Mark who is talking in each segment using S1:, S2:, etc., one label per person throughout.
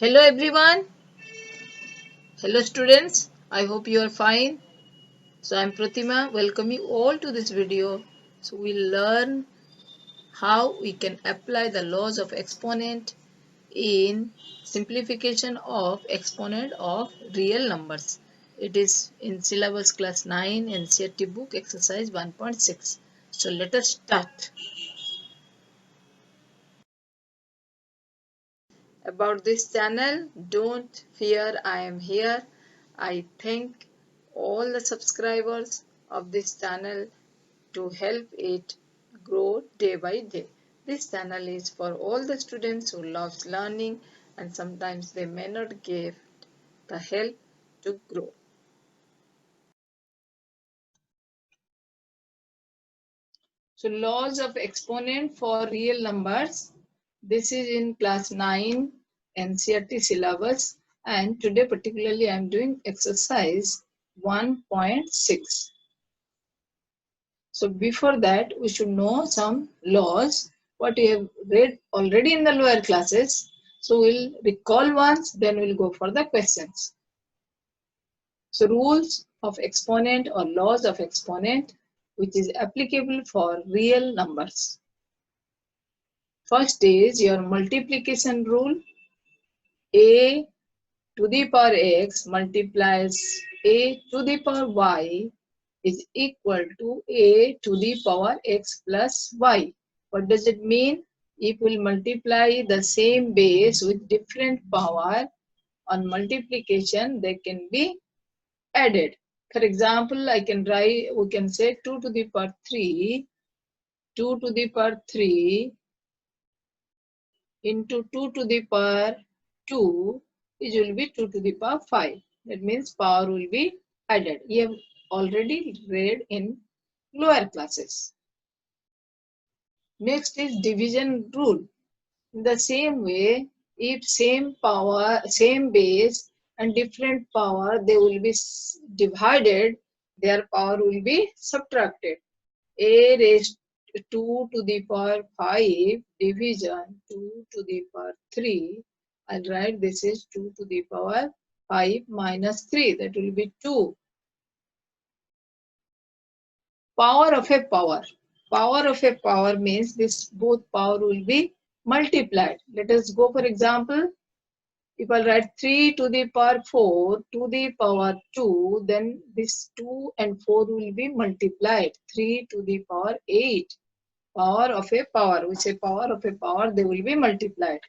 S1: Hello everyone. Hello students. I hope you are fine. So I am Pratima. Welcome you all to this video. So we'll learn how we can apply the laws of exponent in simplification of exponent of real numbers. It is in syllabus class 9 NCERT book exercise 1.6. So let us start. About this channel, don't fear, I am here. I thank all the subscribers of this channel to help it grow day by day. This channel is for all the students who loves learning and sometimes they may not get the help to grow. So laws of exponent for real numbers. This is in class 9 NCERT syllabus and today particularly I am doing exercise 1.6. So before that we should know some laws what we have read already in the lower classes. So we'll recall once then we'll go for the questions. So rules of exponent or laws of exponent which is applicable for real numbers. First is your multiplication rule. A to the power x multiplies a to the power y is equal to a to the power x plus y. What does it mean? If we multiply the same base with different power on multiplication, they can be added. For example, I can write, we can say 2 to the power 3, 2 to the power 3 into 2 to the power 2 is will be 2 to the power 5. That means power will be added. You have already read in lower classes. Next is division rule. In the same way, if same power, same base and different power, they will be divided, their power will be subtracted. A raised 2 to the power 5 division 2 to the power 3. I'll write this is 2 to the power 5 minus 3. That will be 2. Power of a power. Power of a power means this both power will be multiplied. Let us go for example. If I write 3 to the power 4 to the power 2, then this 2 and 4 will be multiplied. 3 to the power 8. Power of a power. We say power of a power, they will be multiplied.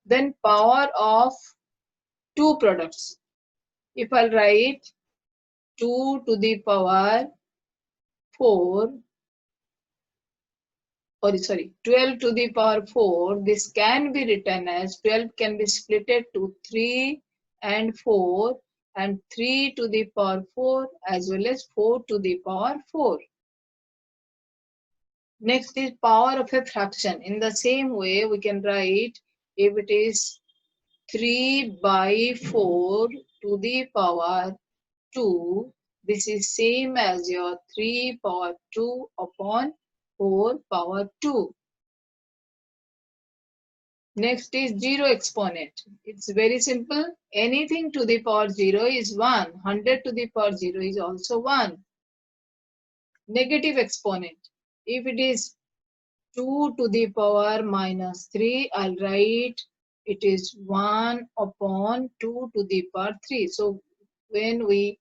S1: Then power of two products. If I write 2 to the power 4, or sorry, 12 to the power 4, this can be written as 12 can be split to 3 and 4 and 3 to the power 4 as well as 4 to the power 4. Next is power of a fraction. In the same way, we can write if it is 3 by 4 to the power 2. This is same as your 3 power 2 upon 4 power 2. Next is zero exponent. It's very simple. Anything to the power 0 is 1. 100 to the power 0 is also 1. Negative exponent. If it is 2 to the power minus 3, I'll write it is 1 upon 2 to the power 3. So when we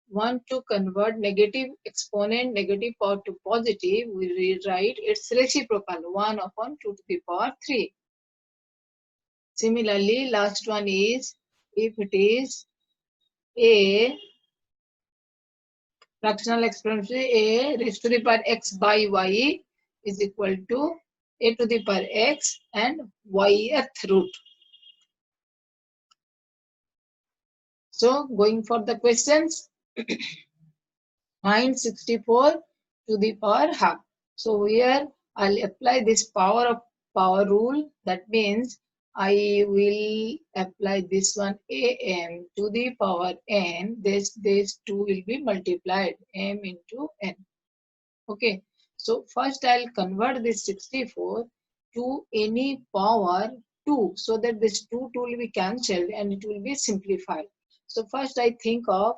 S1: want to convert negative exponent, negative power to positive, we rewrite its reciprocal 1 upon 2 to the power 3. Similarly, last one is if it is a fractional exponent, a raised to the power x by y is equal to a to the power x and yth root. So going for the questions, find 64 to the power half. So here I'll apply this power of power rule. That means I will apply this one am to the power n. This two will be multiplied m into n. Okay. So first I'll convert this 64 to any power 2, so that this 2 will be cancelled and it will be simplified. So first I think of,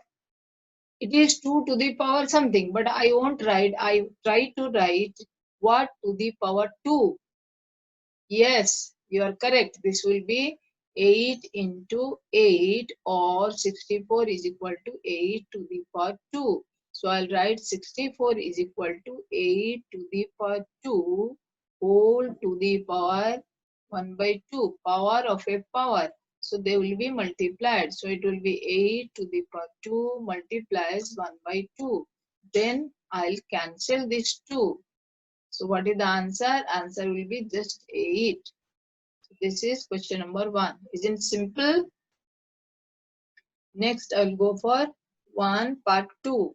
S1: it is 2 to the power something, but I won't write. I try to write what to the power 2. Yes, you are correct. This will be 8 into 8, or 64 is equal to 8 to the power 2. So I'll write 64 is equal to 8 to the power 2 whole to the power 1 by 2, power of a power. So they will be multiplied. So it will be 8 to the power 2 multiplies 1 by 2. Then I'll cancel this 2. So what is the answer? Answer will be just 8. So this is question number 1. Isn't it simple? Next I will go for part 2.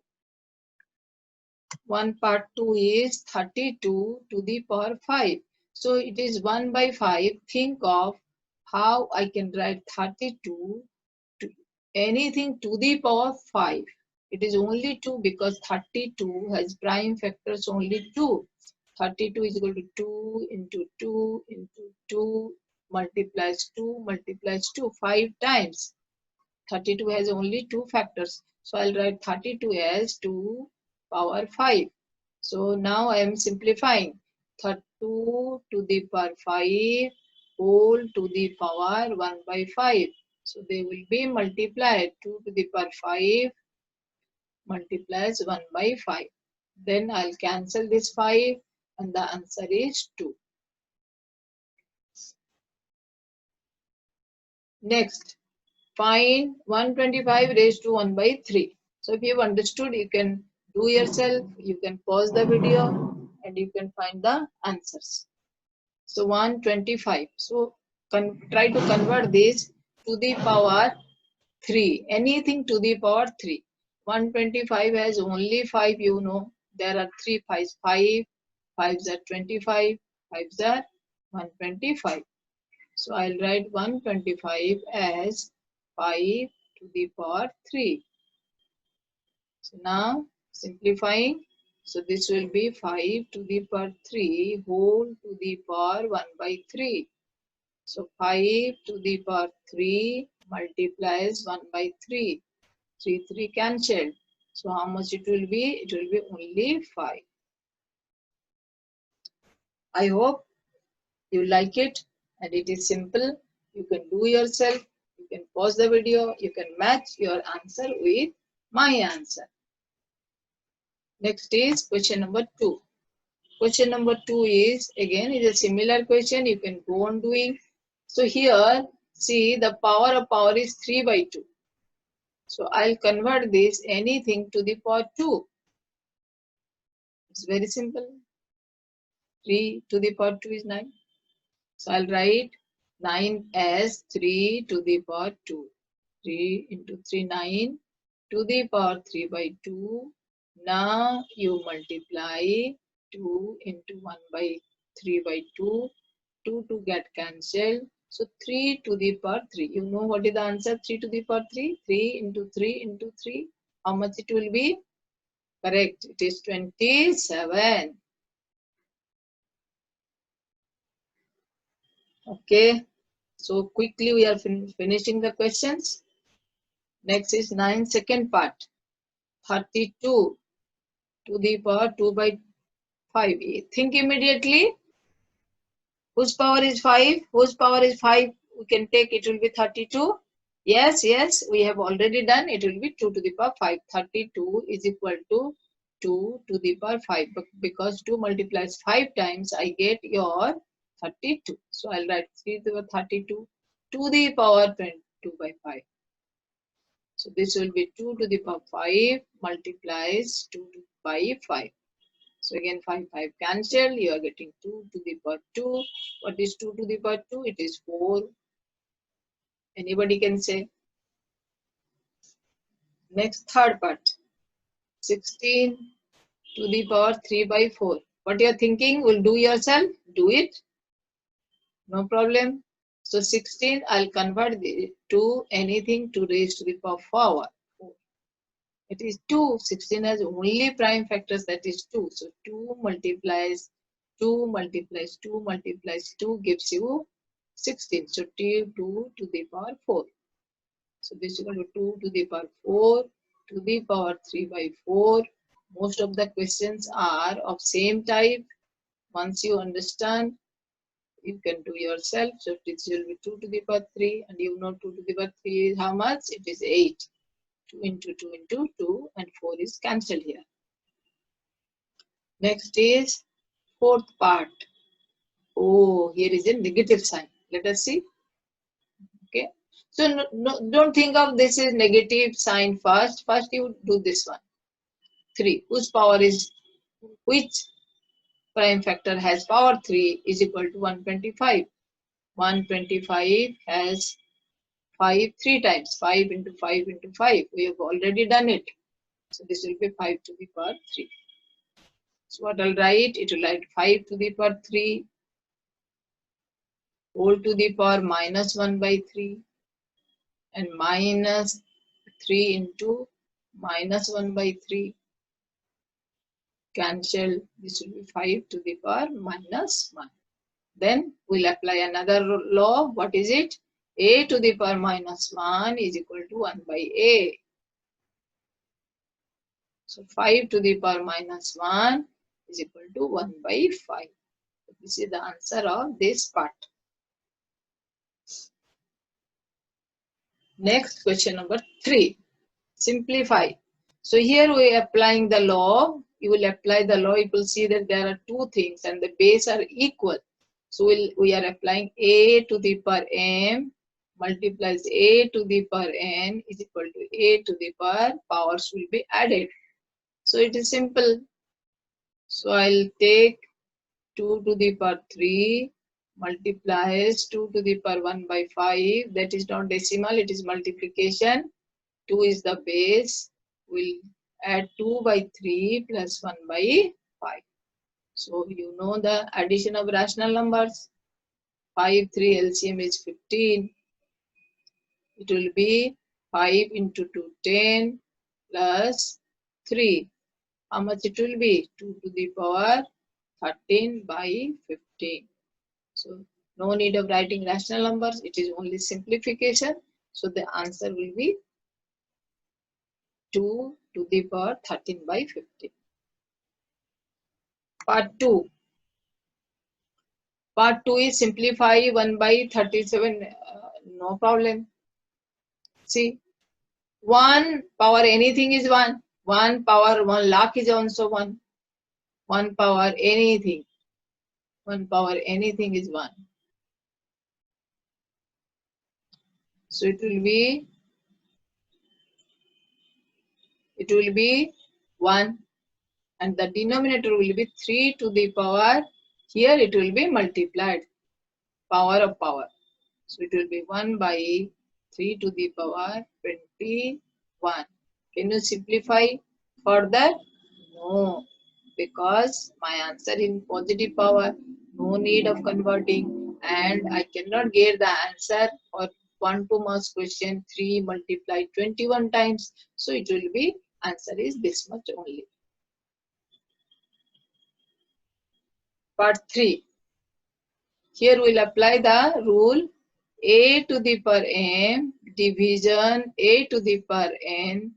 S1: Part 2 is 32 to the power 5. So it is 1 by 5. Think of how I can write 32 to anything to the power 5. It is only 2 because 32 has prime factors only 2. 32 is equal to 2 into 2 into 2 multiplies 2 multiplies 2 5 times. 32 has only 2 factors. So I'll write 32 as 2 power 5. So now I am simplifying. 32 to the power 5 whole to the power 1 by 5. So they will be multiplied. 2 to the power 5 multiplies 1 by 5. Then I'll cancel this 5 and the answer is 2. Next, find 125 raised to 1 by 3. So if you've understood, you can do yourself, you can pause the video and you can find the answers. So 125. So try to convert this to the power 3. Anything to the power 3. 125 has only 5, you know. There are 3 5s. 5. 5s are 25. 5s are 125. So I'll write 125 as 5 to the power 3. So now simplifying. So this will be 5 to the power 3 whole to the power 1 by 3. So 5 to the power 3 multiplies 1 by 3. 3 cancelled. So how much it will be? It will be only 5. I hope you like it and it is simple. You can do yourself. You can pause the video. You can match your answer with my answer. Next is question number 2. Question number 2 is again a similar question. You can go on doing. So here see the power of power is 3 by 2. So I'll convert this anything to the power 2. It's very simple. 3 to the power 2 is 9. So I'll write 9 as 3 to the power 2. 3 into 3, 9 to the power 3 by 2. Now you multiply 2 into 1 by 3 by 2. 2 to get cancelled. So 3 to the power 3. You know what is the answer? 3 to the power 3. 3 into 3 into 3. How much it will be? Correct. It is 27. Okay. So quickly we are finishing the questions. Next is 9 second part. 32 to the power 2 by 5. Think immediately. Whose power is 5? Whose power is 5? We can take it will be 32. Yes, yes, we have already done. It will be 2 to the power 5. 32 is equal to 2 to the power 5. But because 2 multiplies 5 times, I get your 32. So I'll write 3 to the power 32 to the power 22 by 5. So this will be 2 to the power 5 multiplies 2 by 5. So again 5 cancel. You are getting 2 to the power 2. What is 2 to the power 2? It is 4. Anybody can say. Next third part. 16 to the power 3 by 4. What you are thinking? Will do yourself? Do it. No problem. So 16 I'll convert to anything to raise to the power 4. It is 2. 16 has only prime factors, that is 2. So 2 multiplies 2 multiplies 2 multiplies 2 gives you 16. So 2 to the power 4. So this is equal to 2 to the power 4 to the power 3 by 4. Most of the questions are of same type. Once you understand, you can do yourself. So this will be 2 to the power 3, and you know 2 to the power 3 is how much? It is 8. 2 into 2 into 2, and 4 is cancelled here. Next is fourth part. Oh, here is a negative sign. Let us see. Okay. So don't think of this is negative sign first. First you do this one. 3. Which prime factor has power 3 is equal to 125. 125 has 5 3 times. 5 into 5 into 5. We have already done it. So this will be 5 to the power 3. So what I'll write? It will write 5 to the power 3 whole to the power minus 1 by 3 and minus 3 into minus 1 by 3. Cancel. This will be 5 to the power minus 1. Then we'll apply another law. What is it? A to the power minus 1 is equal to 1 by A. So 5 to the power minus 1 is equal to 1 by 5. This is the answer of this part. Next, question number 3. Simplify. So here we are applying the law. You will apply the law. You will see that there are two things and the base are equal. So we are applying a to the power m multiplies a to the power n is equal to a to the power powers will be added. So it is simple. So I'll take 2 to the power 3 multiplies 2 to the power 1 by 5. That is not decimal, it is multiplication. 2 is the base. We'll add 2 by 3 plus 1 by 5. So you know the addition of rational numbers. 5, 3 LCM is 15. It will be 5 into 2, 10 plus 3. How much it will be? 2 to the power 13 by 15. So no need of writing rational numbers. It is only simplification. So the answer will be 2 to the power 13 by 15. Part 2. Part 2 is simplify 1 by 37. No problem. See, 1 power anything is 1. 1 power 1 lakh is also 1. 1 power anything. 1 power anything is 1. So it will be 1, and the denominator will be 3 to the power. Here it will be multiplied. Power of power. So it will be 1 by 3 to the power 21. Can you simplify further? No, because my answer in positive power. No need of converting, and I cannot get the answer for 1 2 marks question 3 multiplied 21 times. So it will be answer is this much only. Part 3. Here we'll apply the rule a to the power m division a to the power n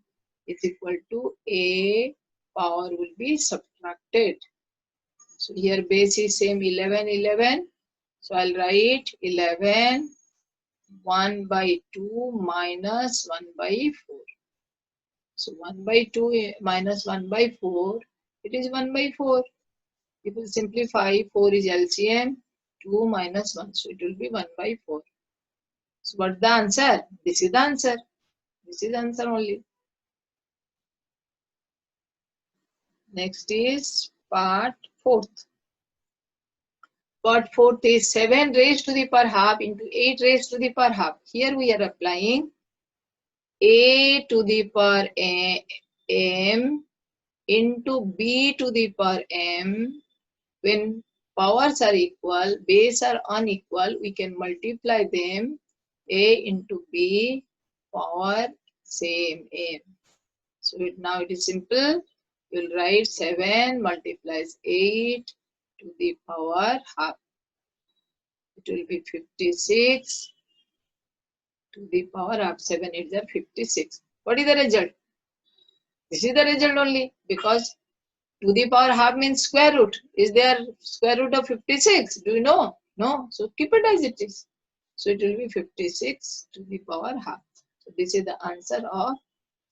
S1: is equal to a power will be subtracted. So here base is same 11, 11. So I'll write 11, 1 by 2 minus 1 by 4. So 1 by 2 minus 1 by 4, it is 1 by 4. If we simplify, 4 is LCM, 2 minus 1. So it will be 1 by 4. So what's the answer? This is the answer. This is the answer only. Next is part 4th. Part 4th is 7 raised to the power half into 8 raised to the power half. Here we are applying a to the power m into b to the power m. When powers are equal, base are unequal, we can multiply them. A into b power same m. So now it is simple. You will write 7 multiplies 8 to the power half. It will be 56 to the power of 7 is the 56. What is the result? This is the result only, because to the power half means square root. Is there square root of 56? Do you know? No. So keep it as it is. So it will be 56 to the power half. So this is the answer of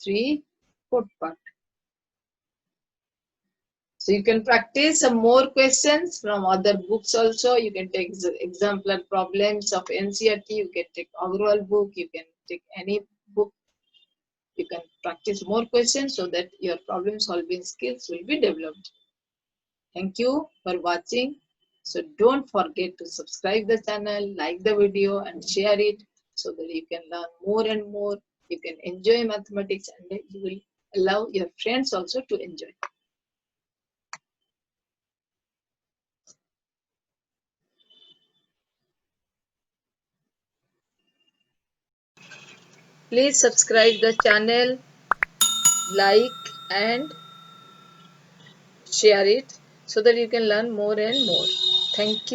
S1: 3/4 part. So you can practice some more questions from other books also. You can take exemplar problems of NCERT. You can take overall book. You can take any book. You can practice more questions so that your problem solving skills will be developed. Thank you for watching. So don't forget to subscribe the channel, like the video and share it so that you can learn more and more. You can enjoy mathematics and you will allow your friends also to enjoy. Please subscribe the channel, like and share it so that you can learn more and more. Thank you.